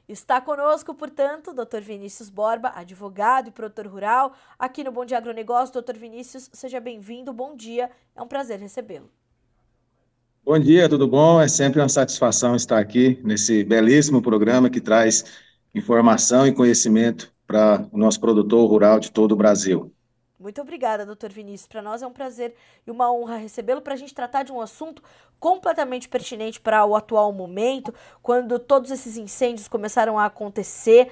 Está conosco, portanto, o Dr. Vinícius Borba, advogado e produtor rural, aqui no Bom Dia Agronegócio. Dr. Vinícius, seja bem-vindo, bom dia, é um prazer recebê-lo. Bom dia, tudo bom? É sempre uma satisfação estar aqui nesse belíssimo programa que traz informação e conhecimento para o nosso produtor rural de todo o Brasil. Muito obrigada, doutor Vinícius. Para nós é um prazer e uma honra recebê-lo para a gente tratar de um assunto completamente pertinente para o atual momento, quando todos esses incêndios começaram a acontecer.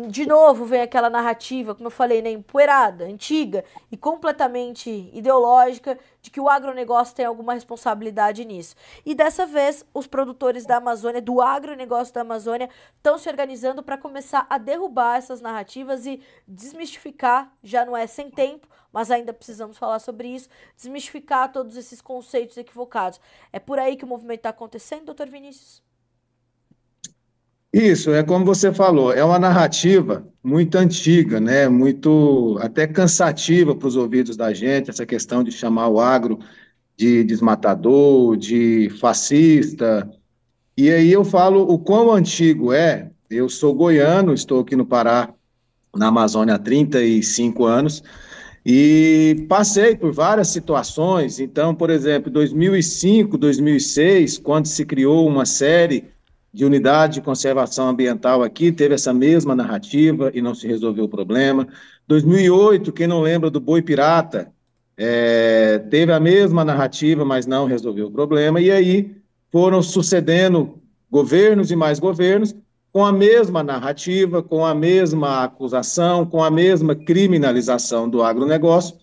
De novo vem aquela narrativa, como eu falei, né, empoeirada, antiga e completamente ideológica de que o agronegócio tem alguma responsabilidade nisso. E dessa vez, os produtores da Amazônia, do agronegócio da Amazônia, estão se organizando para começar a derrubar essas narrativas e desmistificar, já não é sem tempo, mas ainda precisamos falar sobre isso, desmistificar todos esses conceitos equivocados. É por aí que o movimento está acontecendo, doutor Vinícius? Isso, é como você falou, é uma narrativa muito antiga, né? Muito até cansativa para os ouvidos da gente, essa questão de chamar o agro de desmatador, de fascista. E aí eu falo o quão antigo é. Eu sou goiano, estou aqui no Pará, na Amazônia há 35 anos, e passei por várias situações. Então, por exemplo, 2005, 2006, quando se criou uma série de unidade de conservação ambiental aqui, teve essa mesma narrativa e não se resolveu o problema. 2008, quem não lembra do boi pirata, teve a mesma narrativa, mas não resolveu o problema. E aí foram sucedendo governos e mais governos, com a mesma narrativa, com a mesma acusação, com a mesma criminalização do agronegócio.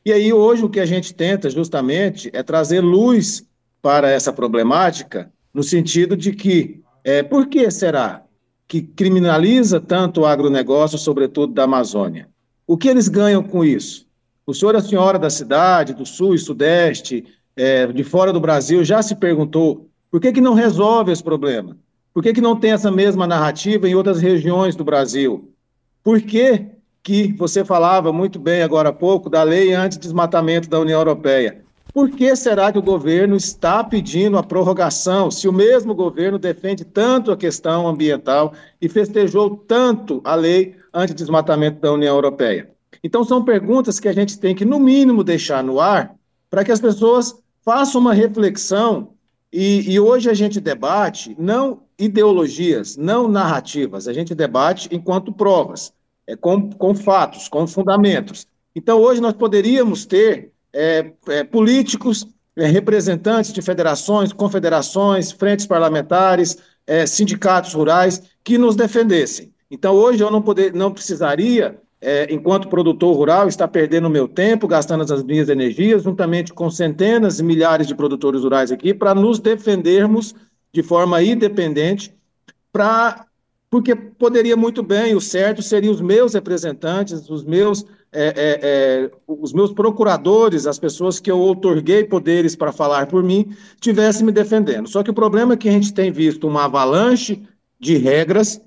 E aí, hoje, o que a gente tenta justamente é trazer luz para essa problemática, no sentido de que, por que será que criminaliza tanto o agronegócio, sobretudo da Amazônia? O que eles ganham com isso? O senhor e a senhora da cidade, do sul e sudeste, de fora do Brasil, já se perguntou por que não resolve esse problema? Por que não tem essa mesma narrativa em outras regiões do Brasil? Por que você falava muito bem agora há pouco da lei anti-desmatamento da União Europeia? Por que será que o governo está pedindo a prorrogação, se o mesmo governo defende tanto a questão ambiental e festejou tanto a lei anti-desmatamento da União Europeia? Então, são perguntas que a gente tem que, no mínimo, deixar no ar para que as pessoas façam uma reflexão. E hoje a gente debate não ideologias, não narrativas, a gente debate enquanto provas, com fatos, com fundamentos. Então, hoje nós poderíamos ter políticos, representantes de federações, confederações, frentes parlamentares, sindicatos rurais que nos defendessem. Então, hoje eu não precisaria, enquanto produtor rural, estar perdendo o meu tempo, gastando as minhas energias, juntamente com centenas e milhares de produtores rurais aqui, para nos defendermos de forma independente, porque poderia muito bem, o certo seria os meus representantes, os meus procuradores, as pessoas que eu outorguei poderes para falar por mim, estivessem me defendendo. Só que o problema é que a gente tem visto uma avalanche de regras,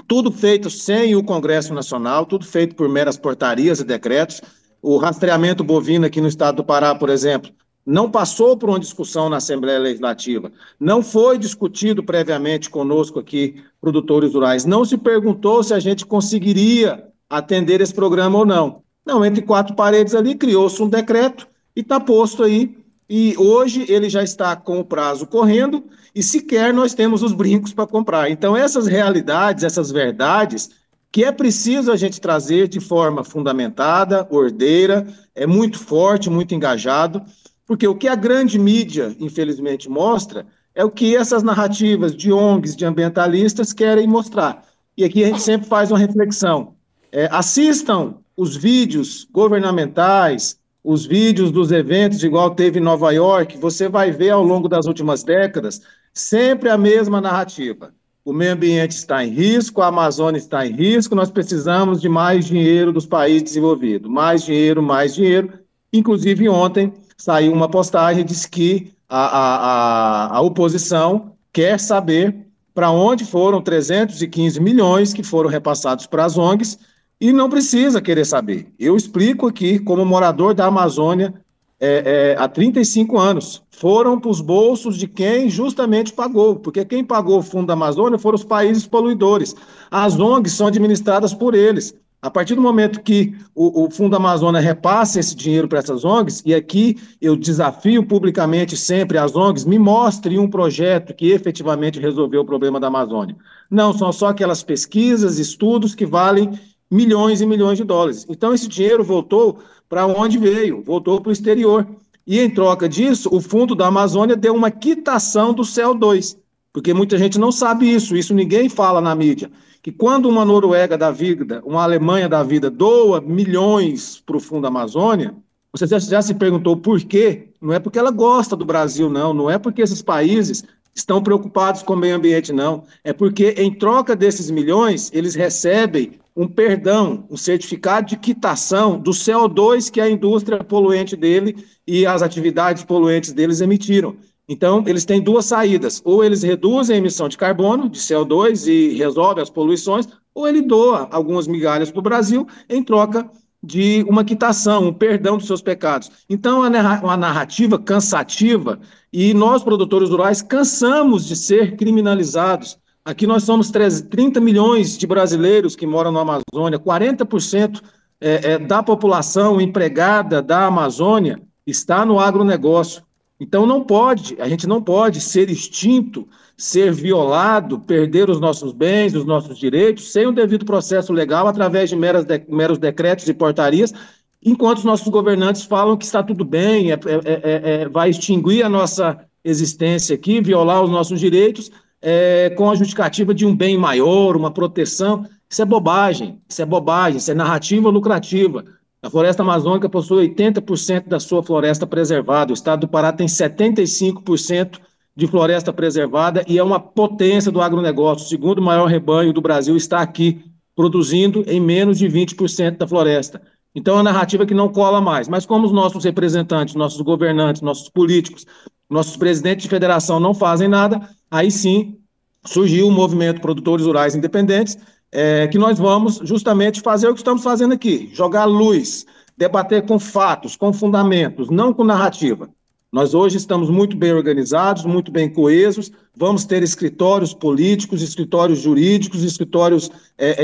tudo feito sem o Congresso Nacional, tudo feito por meras portarias e decretos. O rastreamento bovino aqui no estado do Pará, por exemplo, não passou por uma discussão na Assembleia Legislativa, não foi discutido previamente conosco aqui, produtores rurais, não se perguntou se a gente conseguiria atender esse programa ou não. Não, entre quatro paredes ali, criou-se um decreto e está posto aí, e hoje ele já está com o prazo correndo e sequer nós temos os brincos para comprar. Então, essas realidades, essas verdades, que é preciso a gente trazer de forma fundamentada, ordeira, é muito forte, muito engajado, porque o que a grande mídia, infelizmente, mostra é o que essas narrativas de ONGs, de ambientalistas, querem mostrar. E aqui a gente sempre faz uma reflexão. Assistam os vídeos governamentais, os vídeos dos eventos, igual teve em Nova York, você vai ver ao longo das últimas décadas sempre a mesma narrativa. O meio ambiente está em risco, a Amazônia está em risco, nós precisamos de mais dinheiro dos países desenvolvidos. Mais dinheiro, mais dinheiro. Inclusive, ontem saiu uma postagem que diz que a oposição quer saber para onde foram 315 milhões que foram repassados para as ONGs e não precisa querer saber. Eu explico aqui, como morador da Amazônia, há 35 anos. Foram para os bolsos de quem justamente pagou, porque quem pagou o Fundo da Amazônia foram os países poluidores. As ONGs são administradas por eles. A partir do momento que o Fundo da Amazônia repassa esse dinheiro para essas ONGs, e aqui eu desafio publicamente sempre as ONGs, me mostrem um projeto que efetivamente resolveu o problema da Amazônia. Não, são só aquelas pesquisas, estudos que valem milhões e milhões de dólares. Então, esse dinheiro voltou para onde veio, voltou para o exterior. E, em troca disso, o Fundo da Amazônia deu uma quitação do CO2, porque muita gente não sabe isso, isso ninguém fala na mídia, que quando uma Noruega da vida, uma Alemanha da vida, doa milhões para o Fundo da Amazônia, você já se perguntou por quê? Não é porque ela gosta do Brasil, não, não é porque esses países estão preocupados com o meio ambiente, não. É porque, em troca desses milhões, eles recebem um perdão, um certificado de quitação do CO2 que a indústria poluente dele e as atividades poluentes deles emitiram. Então, eles têm duas saídas. Ou eles reduzem a emissão de carbono, de CO2, e resolvem as poluições, ou ele doa algumas migalhas para o Brasil em troca de uma quitação, um perdão dos seus pecados. Então, é uma narrativa cansativa e nós, produtores rurais, cansamos de ser criminalizados. Aqui nós somos 30 milhões de brasileiros que moram na Amazônia, 40% da população empregada da Amazônia está no agronegócio. Então não pode, a gente não pode ser extinto, ser violado, perder os nossos bens, os nossos direitos, sem um devido processo legal, através de meros decretos e portarias, enquanto os nossos governantes falam que está tudo bem, vai extinguir a nossa existência aqui, violar os nossos direitos, com a justificativa de um bem maior, uma proteção. Isso é bobagem, isso é narrativa lucrativa. A floresta amazônica possui 80% da sua floresta preservada. O estado do Pará tem 75% de floresta preservada e é uma potência do agronegócio. O segundo maior rebanho do Brasil está aqui, produzindo em menos de 20% da floresta. Então, é uma narrativa que não cola mais. Mas como os nossos representantes, nossos governantes, nossos políticos, nossos presidentes de federação não fazem nada, aí sim surgiu o movimento Produtores Rurais Independentes, que nós vamos justamente fazer o que estamos fazendo aqui, jogar luz, debater com fatos, com fundamentos, não com narrativa. Nós hoje estamos muito bem organizados, muito bem coesos, vamos ter escritórios políticos, escritórios jurídicos, escritórios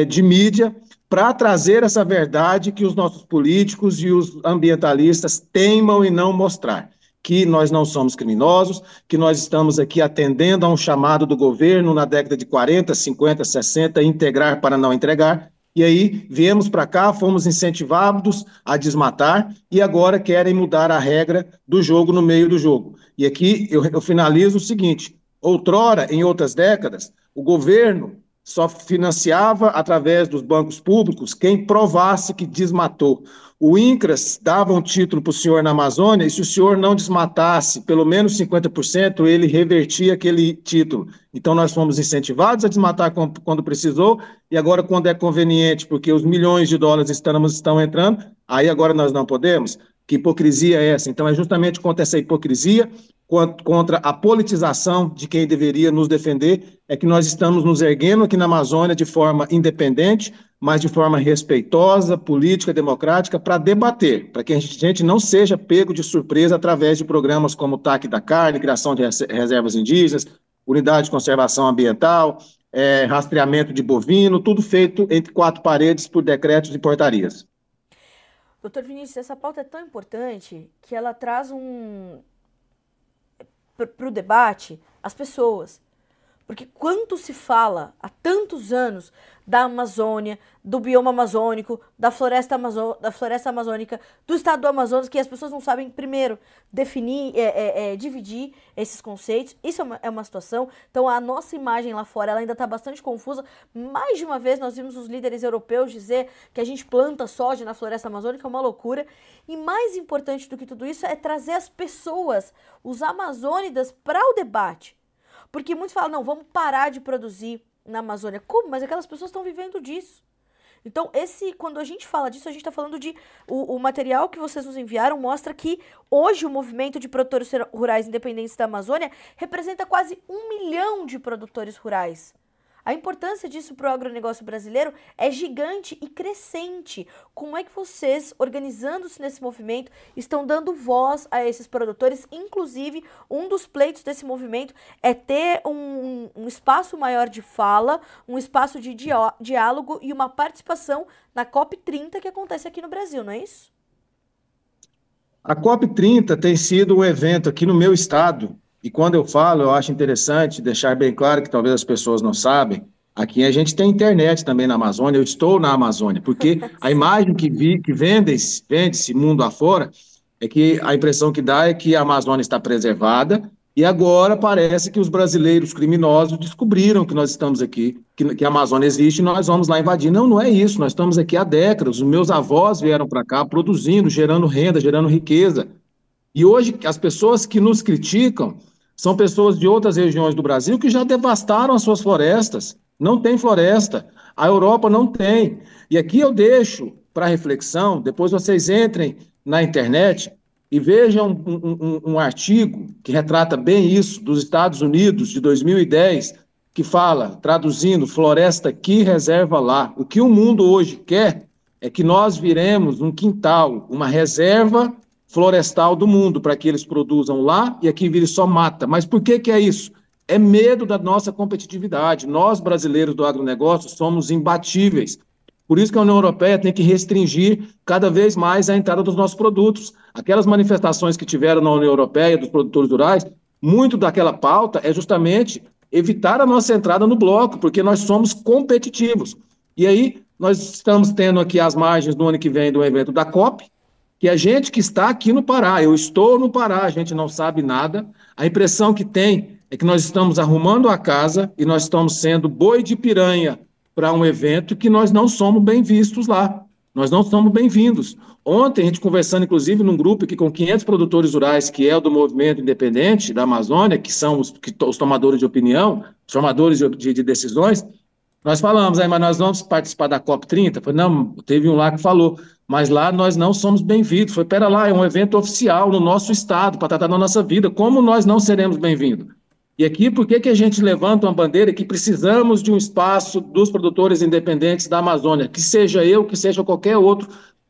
de mídia, para trazer essa verdade que os nossos políticos e os ambientalistas teimam em não mostrar. Que nós não somos criminosos, que nós estamos aqui atendendo a um chamado do governo na década de 40, 50, 60, integrar para não entregar, e aí viemos para cá, fomos incentivados a desmatar, e agora querem mudar a regra do jogo no meio do jogo. E aqui eu finalizo o seguinte, outrora, em outras décadas, o governo só financiava através dos bancos públicos quem provasse que desmatou. O INCRAS dava um título para o senhor na Amazônia e se o senhor não desmatasse pelo menos 50%, ele revertia aquele título. Então nós fomos incentivados a desmatar quando precisou e agora quando é conveniente, porque os milhões de dólares estão entrando, aí agora nós não podemos. Que hipocrisia é essa? Então é justamente contra essa hipocrisia, contra a politização de quem deveria nos defender, é que nós estamos nos erguendo aqui na Amazônia de forma independente, mas de forma respeitosa, política, democrática, para debater, para que a gente não seja pego de surpresa através de programas como o TAC da Carne, criação de reservas indígenas, unidade de conservação ambiental, rastreamento de bovino, tudo feito entre quatro paredes por decretos e portarias. Doutor Vinícius, essa pauta é tão importante que ela traz para o debate as pessoas. Porque quanto se fala há tantos anos da Amazônia, do bioma amazônico, da floresta amazônica, do estado do Amazonas, que as pessoas não sabem, primeiro, definir, dividir esses conceitos. Isso é uma situação. Então, a nossa imagem lá fora ela ainda está bastante confusa. Mais de uma vez, nós vimos os líderes europeus dizer que a gente planta soja na floresta amazônica, é uma loucura. E mais importante do que tudo isso é trazer as pessoas, os amazônidas, para o debate. Porque muitos falam, não, vamos parar de produzir na Amazônia. Como? Mas aquelas pessoas estão vivendo disso. Então, quando a gente fala disso, a gente está falando de... O material que vocês nos enviaram mostra que hoje o movimento de produtores rurais independentes da Amazônia representa quase 1 milhão de produtores rurais A importância disso para o agronegócio brasileiro é gigante e crescente. Como é que vocês, organizando-se nesse movimento, estão dando voz a esses produtores? Inclusive, um dos pleitos desse movimento é ter um espaço maior de fala, um espaço de diálogo e uma participação na COP30 que acontece aqui no Brasil, não é isso? A COP30 tem sido um evento aqui no meu estado, e quando eu falo, eu acho interessante deixar bem claro que talvez as pessoas não sabem, aqui a gente tem internet também na Amazônia, eu estou na Amazônia, porque a Sim. imagem que vende-se mundo afora, é que a impressão que dá é que a Amazônia está preservada, e agora parece que os brasileiros criminosos descobriram que nós estamos aqui, que a Amazônia existe e nós vamos lá invadir. Não, não é isso, nós estamos aqui há décadas, os meus avós vieram para cá produzindo, gerando renda, gerando riqueza. E hoje as pessoas que nos criticam são pessoas de outras regiões do Brasil que já devastaram as suas florestas. Não tem floresta, a Europa não tem. E aqui eu deixo para reflexão, depois vocês entrem na internet e vejam um artigo que retrata bem isso, dos Estados Unidos, de 2010, que fala, traduzindo, floresta aqui, reserva lá. O que o mundo hoje quer é que nós viremos um quintal, uma reserva florestal do mundo, para que eles produzam lá e aqui vire só mata. Mas por que é isso? É medo da nossa competitividade. Nós, brasileiros do agronegócio, somos imbatíveis. Por isso que a União Europeia tem que restringir cada vez mais a entrada dos nossos produtos. Aquelas manifestações que tiveram na União Europeia dos produtores rurais, muito daquela pauta é justamente evitar a nossa entrada no bloco, porque nós somos competitivos. E aí, nós estamos tendo aqui as margens do ano que vem do evento da COP, que a gente que está aqui no Pará, eu estou no Pará, a gente não sabe nada, a impressão que tem é que nós estamos arrumando a casa e nós estamos sendo boi de piranha para um evento que nós não somos bem vistos lá, nós não somos bem-vindos. Ontem, a gente conversando, inclusive, num grupo aqui com 500 produtores rurais, que é o do Movimento Independente da Amazônia, que são os tomadores de opinião, os tomadores de decisões, nós falamos, mas nós vamos participar da COP30? Falei, não, teve um lá que falou, mas lá nós não somos bem-vindos. Foi, pera lá, é um evento oficial no nosso estado, para tratar da nossa vida, como nós não seremos bem-vindos? E aqui, por que a gente levanta uma bandeira que precisamos de um espaço dos produtores independentes da Amazônia, que seja eu, que seja qualquer outro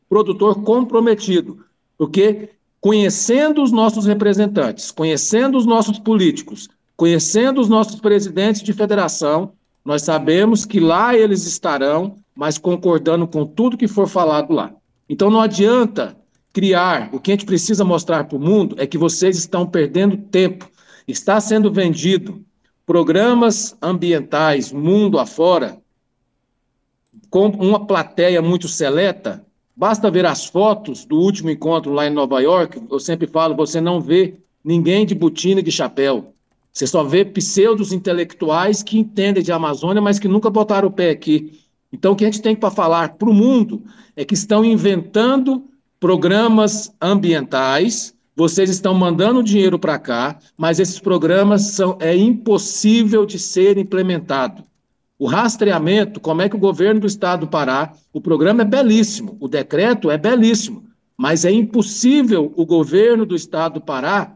produtor comprometido? Porque conhecendo os nossos representantes, conhecendo os nossos políticos, conhecendo os nossos presidentes de federação, nós sabemos que lá eles estarão, mas concordando com tudo que for falado lá. Então não adianta criar, o que a gente precisa mostrar para o mundo é que vocês estão perdendo tempo. Está sendo vendido programas ambientais mundo afora, com uma plateia muito seleta. Basta ver as fotos do último encontro lá em Nova York, eu sempre falo, você não vê ninguém de botina e de chapéu. Você só vê pseudos intelectuais que entendem de Amazônia, mas que nunca botaram o pé aqui. Então, o que a gente tem para falar para o mundo é que estão inventando programas ambientais, vocês estão mandando dinheiro para cá, mas esses programas é impossível de ser implementado. O rastreamento, como é que o governo do estado do Pará, o programa é belíssimo, o decreto é belíssimo, mas é impossível o governo do estado do Pará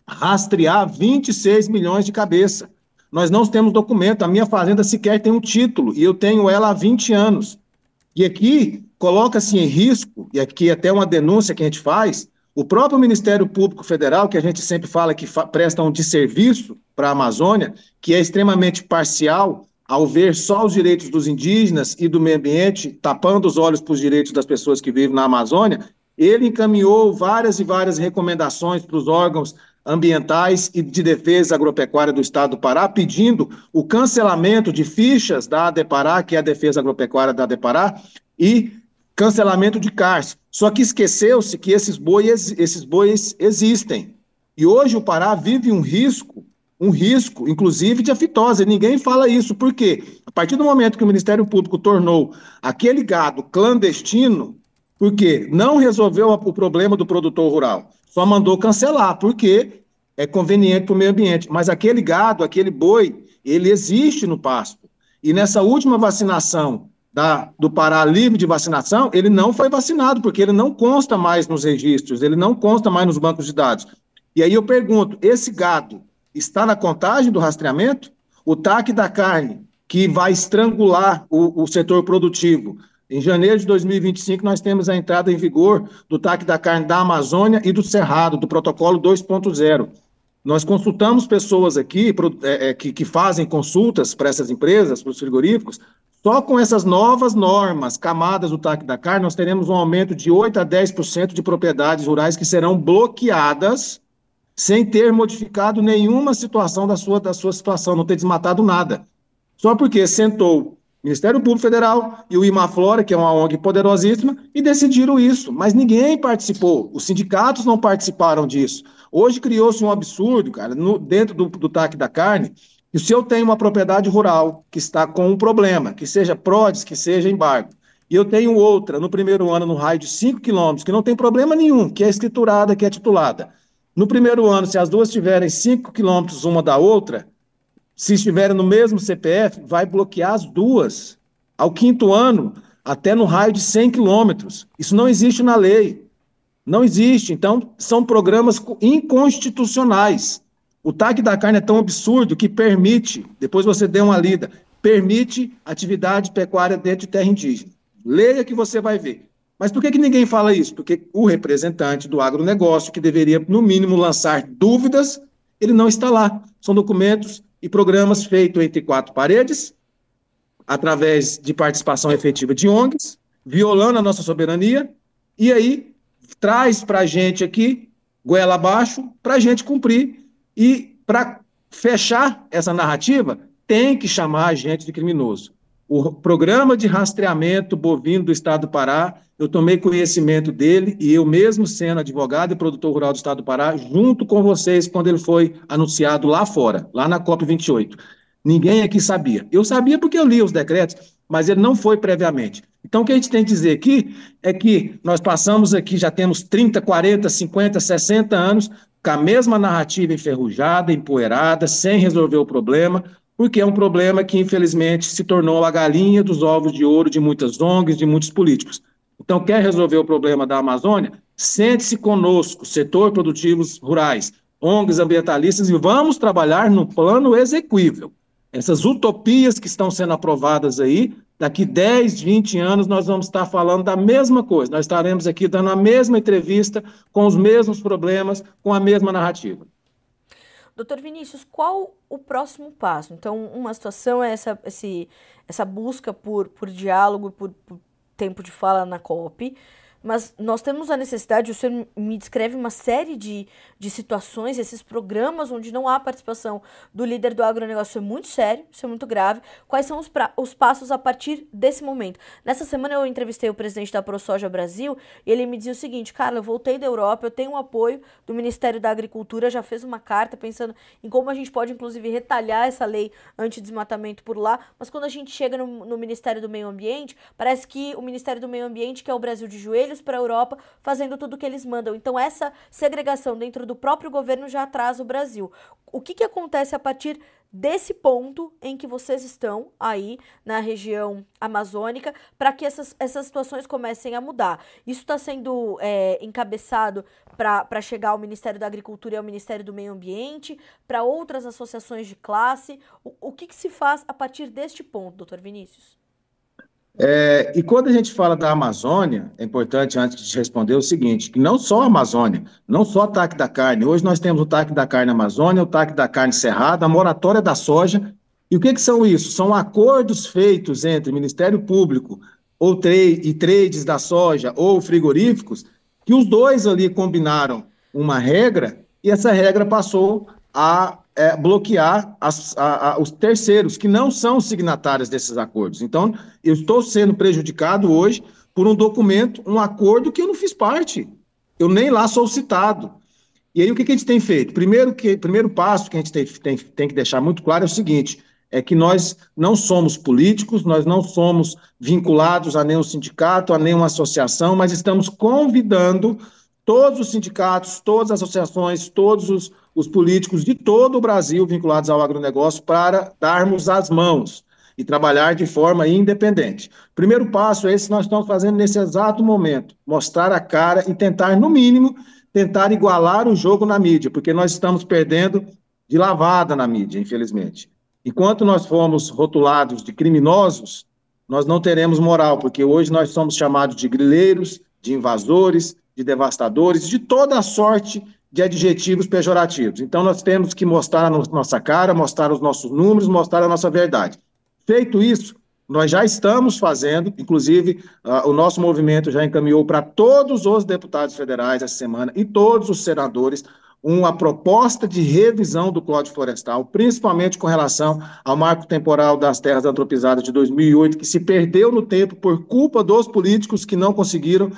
rastrear 26 milhões de cabeça. Nós não temos documento, a minha fazenda sequer tem um título, e eu tenho ela há 20 anos. E aqui coloca-se em risco, e aqui até uma denúncia que a gente faz, o próprio Ministério Público Federal, que a gente sempre fala que presta um desserviço para a Amazônia, que é extremamente parcial, ao ver só os direitos dos indígenas e do meio ambiente, tapando os olhos para os direitos das pessoas que vivem na Amazônia, ele encaminhou várias e várias recomendações para os órgãos ambientais e de defesa agropecuária do estado do Pará, pedindo o cancelamento de fichas da ADEPARÁ, que é a defesa agropecuária da ADEPARÁ, e cancelamento de CARS. Só que esqueceu-se que esses bois existem. E hoje o Pará vive um risco, inclusive de aftosa. Ninguém fala isso. Por quê? A partir do momento que o Ministério Público tornou aquele gado clandestino, porque não resolveu o problema do produtor rural, só mandou cancelar, porque é conveniente para o meio ambiente. Mas aquele gado, aquele boi, ele existe no pasto. E nessa última vacinação do Pará livre de vacinação, ele não foi vacinado, porque ele não consta mais nos registros, ele não consta mais nos bancos de dados. E aí eu pergunto, esse gado está na contagem do rastreamento? O TAC da carne que vai estrangular o setor produtivo. Em janeiro de 2025, nós temos a entrada em vigor do TAC da carne da Amazônia e do Cerrado, do protocolo 2.0. Nós consultamos pessoas aqui que fazem consultas para essas empresas, para os frigoríficos. Só com essas novas normas, camadas do TAC da carne, nós teremos um aumento de 8 a 10% de propriedades rurais que serão bloqueadas sem ter modificado nenhuma situação da sua situação, não ter desmatado nada. Só porque sentou o Ministério Público Federal e o Imaflora, que é uma ONG poderosíssima, e decidiram isso. Mas ninguém participou, os sindicatos não participaram disso. Hoje criou-se um absurdo, cara, dentro do TAC da carne, que se eu tenho uma propriedade rural que está com um problema, que seja PRODES, que seja embargo, e eu tenho outra no primeiro ano no raio de 5 quilômetros, que não tem problema nenhum, que é escriturada, que é titulada. No primeiro ano, se as duas tiverem 5 quilômetros uma da outra, se estiverem no mesmo CPF, vai bloquear as duas. Ao quinto ano, até no raio de 100 quilômetros. Isso não existe na lei. Não existe. Então, são programas inconstitucionais. O TAC da carne é tão absurdo que permite, depois você dê uma lida, permite atividade pecuária dentro de terra indígena. Leia que você vai ver. Mas por que ninguém fala isso? Porque o representante do agronegócio, que deveria, no mínimo, lançar dúvidas, ele não está lá. São documentos e programas feitos entre quatro paredes, através de participação efetiva de ONGs, violando a nossa soberania, e aí traz para a gente aqui, goela abaixo, para a gente cumprir. E para fechar essa narrativa, tem que chamar a gente de criminoso. O programa de rastreamento bovino do Estado do Pará, eu tomei conhecimento dele e eu mesmo sendo advogado e produtor rural do Estado do Pará, junto com vocês, quando ele foi anunciado lá fora, lá na COP28. Ninguém aqui sabia. Eu sabia porque eu li os decretos, mas ele não foi previamente. Então, o que a gente tem que dizer aqui é que nós passamos aqui, já temos 30, 40, 50, 60 anos com a mesma narrativa enferrujada, empoeirada, sem resolver o problema, porque é um problema que, infelizmente, se tornou a galinha dos ovos de ouro de muitas ONGs, de muitos políticos. Então, quer resolver o problema da Amazônia? Sente-se conosco, setor produtivos rurais, ONGs ambientalistas, e vamos trabalhar no plano execuível. Essas utopias que estão sendo aprovadas aí, daqui 10, 20 anos, nós vamos estar falando da mesma coisa. Nós estaremos aqui dando a mesma entrevista, com os mesmos problemas, com a mesma narrativa. Doutor Vinícius, qual o próximo passo? Então, uma situação é essa busca por diálogo, por tempo de fala na COP, mas nós temos a necessidade, o senhor me descreve uma série de situações, esses programas onde não há participação do líder do agronegócio, é muito sério, isso é muito grave. Quais são os passos a partir desse momento? Nessa semana eu entrevistei o presidente da ProSoja Brasil e ele me dizia o seguinte: Carla, eu voltei da Europa, eu tenho um apoio do Ministério da Agricultura, já fez uma carta pensando em como a gente pode, inclusive, retalhar essa lei anti-desmatamento por lá, mas quando a gente chega no Ministério do Meio Ambiente, parece que o Ministério do Meio Ambiente quer o Brasil de joelhos para a Europa, fazendo tudo o que eles mandam. Então, essa segregação dentro do próprio governo já atrasa o Brasil. O que acontece a partir desse ponto em que vocês estão aí na região amazônica para que essas situações comecem a mudar? Isso está sendo encabeçado para chegar ao Ministério da Agricultura e ao Ministério do Meio Ambiente, para outras associações de classe? O que se faz a partir deste ponto, doutor Vinícius? E quando a gente fala da Amazônia, é importante, antes de te responder, o seguinte, que não só a Amazônia, não só o TAC da carne, hoje nós temos o TAC da carne Amazônia, o TAC da carne Cerrado, a moratória da soja, e o que são isso? São acordos feitos entre Ministério Público e trades da soja ou frigoríficos, que os dois ali combinaram uma regra, e essa regra passou a bloquear os terceiros, que não são signatários desses acordos. Então, eu estou sendo prejudicado hoje por um documento, um acordo que eu não fiz parte. Eu nem lá sou citado. E aí, o que a gente tem feito? Primeiro passo que a gente tem que deixar muito claro é o seguinte, é que nós não somos políticos, nós não somos vinculados a nenhum sindicato, a nenhuma associação, mas estamos convidando todos os sindicatos, todas as associações, todos os políticos de todo o Brasil vinculados ao agronegócio para darmos as mãos e trabalhar de forma independente. Primeiro passo é esse que nós estamos fazendo nesse exato momento, mostrar a cara e tentar, no mínimo, tentar igualar o jogo na mídia, porque nós estamos perdendo de lavada na mídia, infelizmente. Enquanto nós formos rotulados de criminosos, nós não teremos moral, porque hoje nós somos chamados de grileiros, de invasores, de devastadores, de toda a sorte de adjetivos pejorativos. Então nós temos que mostrar a nossa cara, mostrar os nossos números, mostrar a nossa verdade. Feito isso, nós já estamos fazendo, inclusive o nosso movimento já encaminhou para todos os deputados federais essa semana e todos os senadores uma proposta de revisão do Código Florestal, principalmente com relação ao marco temporal das terras antropizadas de 2008, que se perdeu no tempo por culpa dos políticos que não conseguiram,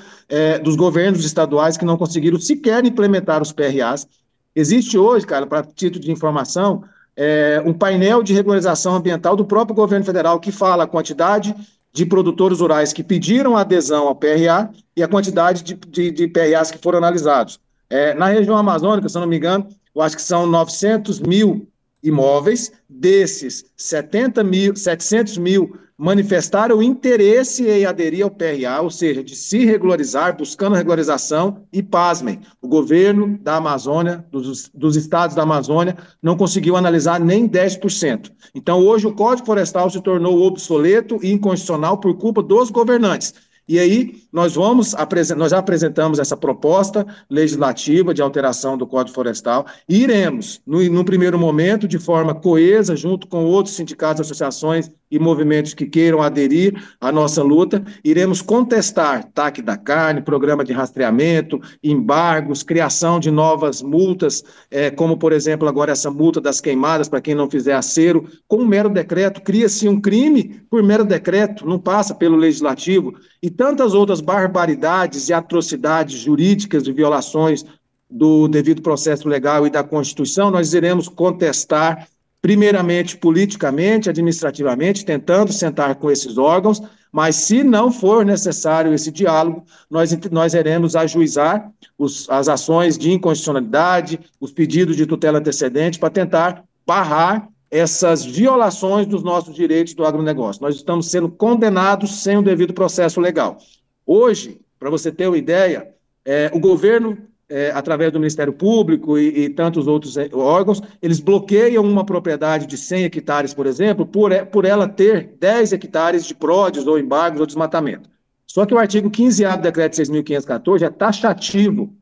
dos governos estaduais que não conseguiram sequer implementar os PRAs. Existe hoje, cara, para título de informação, um painel de regularização ambiental do próprio governo federal que fala a quantidade de produtores rurais que pediram adesão ao PRA e a quantidade de PRAs que foram analisados. Na região amazônica, se eu não me engano, eu acho que são 900 mil imóveis, desses 700 mil manifestaram interesse em aderir ao PRA, ou seja, de se regularizar, buscando regularização, e pasmem, o governo da Amazônia, dos estados da Amazônia, não conseguiu analisar nem 10%. Então, hoje, o Código Florestal se tornou obsoleto e inconstitucional por culpa dos governantes. E aí, nós já apresentamos essa proposta legislativa de alteração do Código Florestal e iremos, no primeiro momento, de forma coesa, junto com outros sindicatos, associações e movimentos que queiram aderir à nossa luta, iremos contestar TAC da carne, programa de rastreamento, embargos, criação de novas multas, como, por exemplo, agora essa multa das queimadas para quem não fizer acero, com um mero decreto, cria-se um crime por mero decreto, não passa pelo legislativo, e tantas outras barbaridades e atrocidades jurídicas de violações do devido processo legal e da Constituição, nós iremos contestar, primeiramente politicamente, administrativamente, tentando sentar com esses órgãos, mas se não for necessário esse diálogo, nós iremos ajuizar as ações de inconstitucionalidade, os pedidos de tutela antecedente, para tentar barrar essas violações dos nossos direitos do agronegócio. Nós estamos sendo condenados sem o devido processo legal. Hoje, para você ter uma ideia, o governo, através do Ministério Público e tantos outros órgãos, eles bloqueiam uma propriedade de 100 hectares, por exemplo, por ela ter 10 hectares de pródios ou embargos ou desmatamento. Só que o artigo 15A do Decreto 6.514 é taxativo,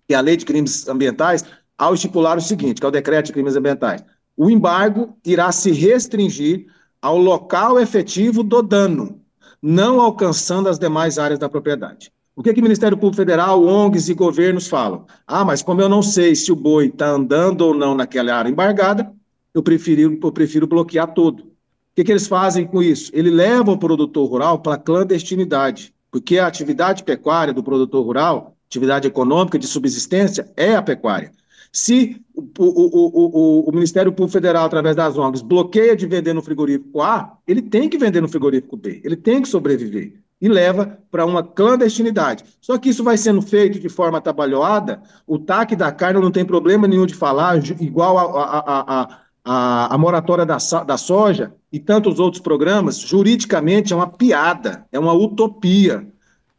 que é a Lei de Crimes Ambientais, ao estipular o seguinte, que é o Decreto de Crimes Ambientais: o embargo irá se restringir ao local efetivo do dano, não alcançando as demais áreas da propriedade. O que o Ministério Público Federal, ONGs e governos falam? Mas como eu não sei se o boi está andando ou não naquela área embargada, eu prefiro bloquear tudo. O que eles fazem com isso? Ele leva o produtor rural para a clandestinidade, porque a atividade pecuária do produtor rural, atividade econômica de subsistência, é a pecuária. Se o Ministério Público Federal, através das ONGs, bloqueia de vender no frigorífico A, ele tem que vender no frigorífico B, ele tem que sobreviver, e leva para uma clandestinidade. Só que isso vai sendo feito de forma atabalhoada, o TAC da carne não tem problema nenhum de falar, igual a moratória da soja e tantos outros programas, juridicamente é uma piada, é uma utopia,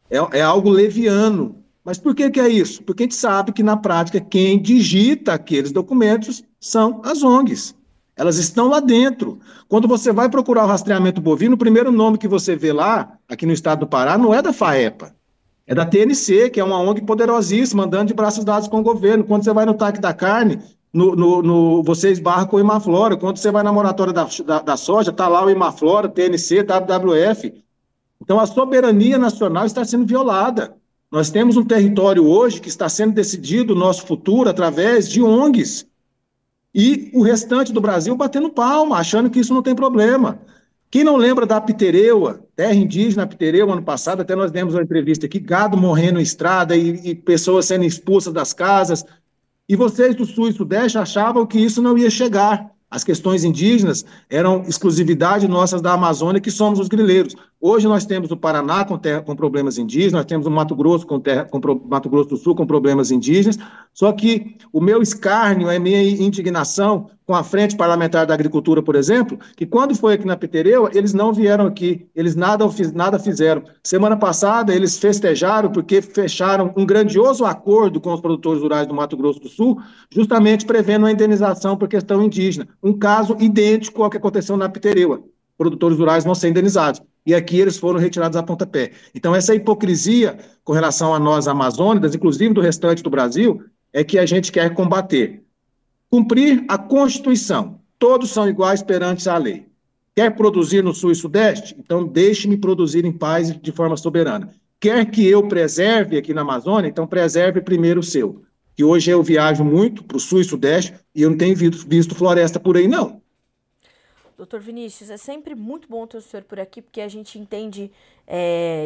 é algo leviano. Mas por que é isso? Porque a gente sabe que, na prática, quem digita aqueles documentos são as ONGs. Elas estão lá dentro. Quando você vai procurar o rastreamento bovino, o primeiro nome que você vê lá, aqui no estado do Pará, não é da FAEPA, é da TNC, que é uma ONG poderosíssima, andando de braços dados com o governo. Quando você vai no TAC da carne, você esbarra com o Imaflora. Quando você vai na moratória da soja, está lá o Imaflora, TNC, WWF. Então, a soberania nacional está sendo violada. Nós temos um território hoje que está sendo decidido o nosso futuro através de ONGs. E o restante do Brasil batendo palma, achando que isso não tem problema. Quem não lembra da Pitereua, terra indígena Pitereua, ano passado, até nós demos uma entrevista aqui, gado morrendo em estrada e pessoas sendo expulsas das casas. E vocês do Sul e Sudeste achavam que isso não ia chegar. As questões indígenas eram exclusividade nossas da Amazônia, que somos os grileiros. Hoje nós temos o Paraná com problemas indígenas, nós temos o Mato Grosso, Mato Grosso do Sul com problemas indígenas, só que o meu escárnio, a minha indignação com a Frente Parlamentar da Agricultura, por exemplo, que quando foi aqui na Pitereua, eles não vieram aqui, eles nada fizeram. Semana passada, eles festejaram porque fecharam um grandioso acordo com os produtores rurais do Mato Grosso do Sul, justamente prevendo a indenização por questão indígena. Um caso idêntico ao que aconteceu na Pitereua. Produtores rurais vão ser indenizados. E aqui eles foram retirados a pontapé. Então, essa hipocrisia com relação a nós amazônicas, inclusive do restante do Brasil, é que a gente quer combater. Cumprir a Constituição. Todos são iguais perante a lei. Quer produzir no Sul e Sudeste? Então, deixe-me produzir em paz e de forma soberana. Quer que eu preserve aqui na Amazônia? Então, preserve primeiro o seu. Que hoje eu viajo muito para o Sul e Sudeste e eu não tenho visto floresta por aí, não. Doutor Vinícius, é sempre muito bom ter o senhor por aqui, porque a gente entende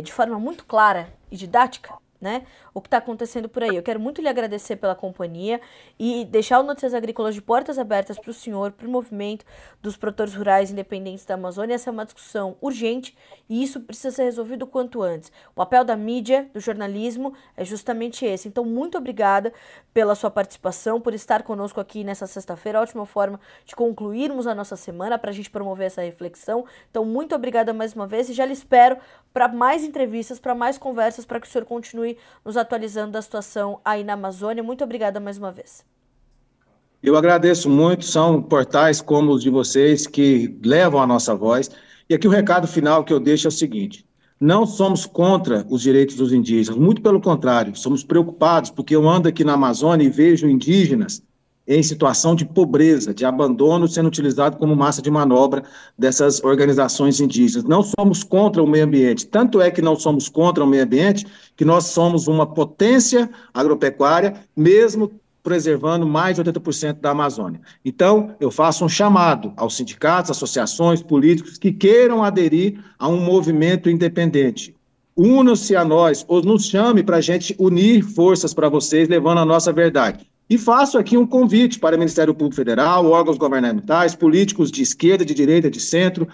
de forma muito clara e didática, né, o que está acontecendo por aí. Eu quero muito lhe agradecer pela companhia e deixar o Notícias Agrícolas de portas abertas para o senhor, para o movimento dos produtores rurais independentes da Amazônia. Essa é uma discussão urgente e isso precisa ser resolvido o quanto antes. O papel da mídia, do jornalismo, é justamente esse. Então, muito obrigada pela sua participação, por estar conosco aqui nessa sexta-feira. Ótima forma de concluirmos a nossa semana para a gente promover essa reflexão. Então, muito obrigada mais uma vez e já lhe espero para mais entrevistas, para mais conversas, para que o senhor continue nos atualizando da situação aí na Amazônia. Muito obrigada mais uma vez. Eu agradeço muito, são portais como os de vocês que levam a nossa voz. E aqui o recado final que eu deixo é o seguinte: não somos contra os direitos dos indígenas, muito pelo contrário, somos preocupados porque eu ando aqui na Amazônia e vejo indígenas em situação de pobreza, de abandono, sendo utilizado como massa de manobra dessas organizações indígenas. Não somos contra o meio ambiente, tanto é que não somos contra o meio ambiente, que nós somos uma potência agropecuária, mesmo preservando mais de 80% da Amazônia. Então, eu faço um chamado aos sindicatos, associações, políticos que queiram aderir a um movimento independente. Unam-se a nós, ou nos chame para a gente unir forças para vocês, levando a nossa verdade. E faço aqui um convite para o Ministério Público Federal, órgãos governamentais, políticos de esquerda, de direita, de centro,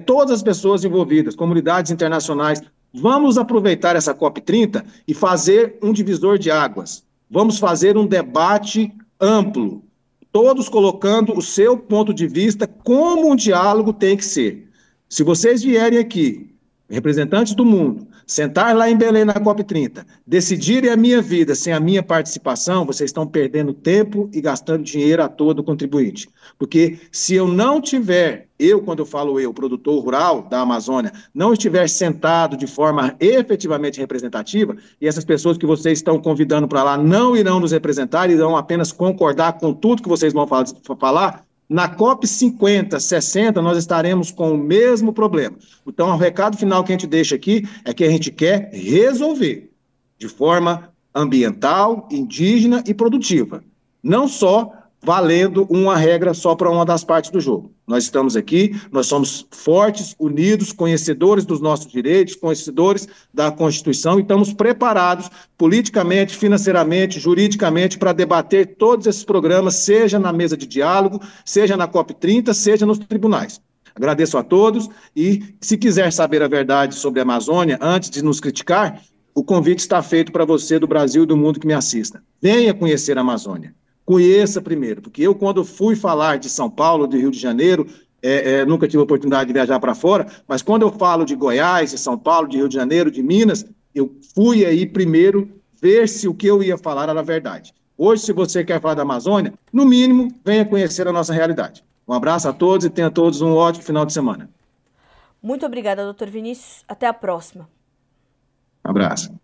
todas as pessoas envolvidas, comunidades internacionais. Vamos aproveitar essa COP30 e fazer um divisor de águas. Vamos fazer um debate amplo, todos colocando o seu ponto de vista, como um diálogo tem que ser. Se vocês vierem aqui, representantes do mundo, sentar lá em Belém na COP30, decidirem a minha vida sem a minha participação, vocês estão perdendo tempo e gastando dinheiro à toa do contribuinte. Porque se eu não tiver, quando eu falo produtor rural da Amazônia, não estiver sentado de forma efetivamente representativa, e essas pessoas que vocês estão convidando para lá não irão nos representar, irão apenas concordar com tudo que vocês vão falar, na COP 50, 60, nós estaremos com o mesmo problema. Então, o recado final que a gente deixa aqui é que a gente quer resolver de forma ambiental, indígena e produtiva. Não só valendo uma regra só para uma das partes do jogo. Nós estamos aqui, nós somos fortes, unidos, conhecedores dos nossos direitos, conhecedores da Constituição e estamos preparados politicamente, financeiramente, juridicamente para debater todos esses programas, seja na mesa de diálogo, seja na COP30, seja nos tribunais. Agradeço a todos e, se quiser saber a verdade sobre a Amazônia, antes de nos criticar, o convite está feito para você do Brasil e do mundo que me assista. Venha conhecer a Amazônia. Conheça primeiro, porque eu, quando fui falar de São Paulo, do Rio de Janeiro, nunca tive a oportunidade de viajar para fora, mas quando eu falo de Goiás, de São Paulo, de Rio de Janeiro, de Minas, eu fui aí primeiro ver se o que eu ia falar era verdade. Hoje, se você quer falar da Amazônia, no mínimo, venha conhecer a nossa realidade. Um abraço a todos e tenham todos um ótimo final de semana. Muito obrigada, doutor Vinícius. Até a próxima. Um abraço.